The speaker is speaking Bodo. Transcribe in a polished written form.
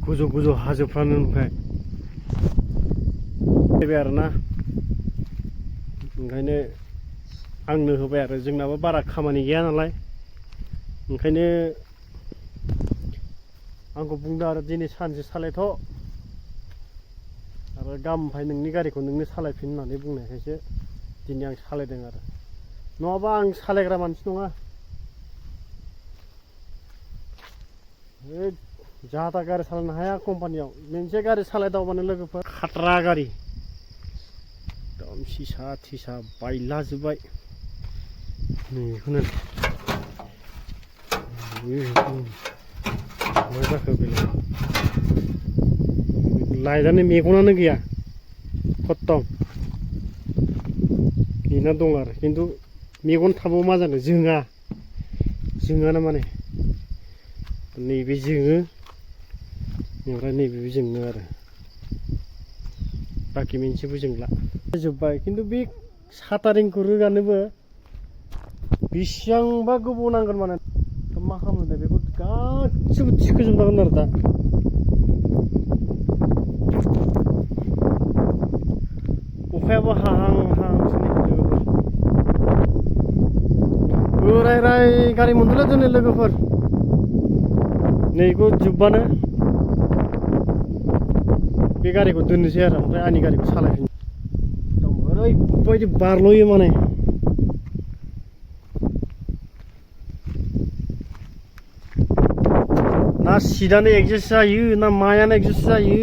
गोजौ गोजौ हाजोफ्रानो ओमफ्राय फैबाय आरोना ओंखायनो आंनो होबाय आरो जोंनाबो बारा खामानि गैया नालाय ओंखायनो आंखौ बुंदों आरो दिनै सानसे सालायथ' आरो गाबोननिफ्राय नोंनि गारिखौ नोंनो सालायफिन होननानै बुंनायखायसो दिनै आं सालायदों आरो नङाबा आं सालायग्रा मानसि नङा जाहा था गारि सालायनो हाया कम्पानियाव मोनसे गारि सालायदावबानो लोगोफोर खाट्रा गारि एकदम सिसा थिसा बायलाजोब्बाय बेखौनो मा जाखो बेलाय लाइटआनो मेगनानो गैया खत्तम बेना दं आरो खिन्थु मेगन थाबाबो मा जानो जोङाना माने नैबे जोङो ओमफ्राय नैबेबो जोङो आरो बाखि मोनसेबो जोंला जोब्बाय खिन्थु बे साटारिंखौ रोगानोबो बेसेबांबा गोबाव नांगोन माने मा खालामनो बेखौ गासिबो थिखोजोबनांगोन आरो दा अखायाबो हाहांहांसो बोराय गारि मोनदोंलै दिनै लोगोफोर नैखौ जोब्बानो बे गारिखौ दोननोसै आरो ओमफ्राय आंनि गारिखौ सालायफिन ओरैबायदि बारल'यो माने ना सिटानो एडजास्ट जायो ना मायानो एडजास्ट जायो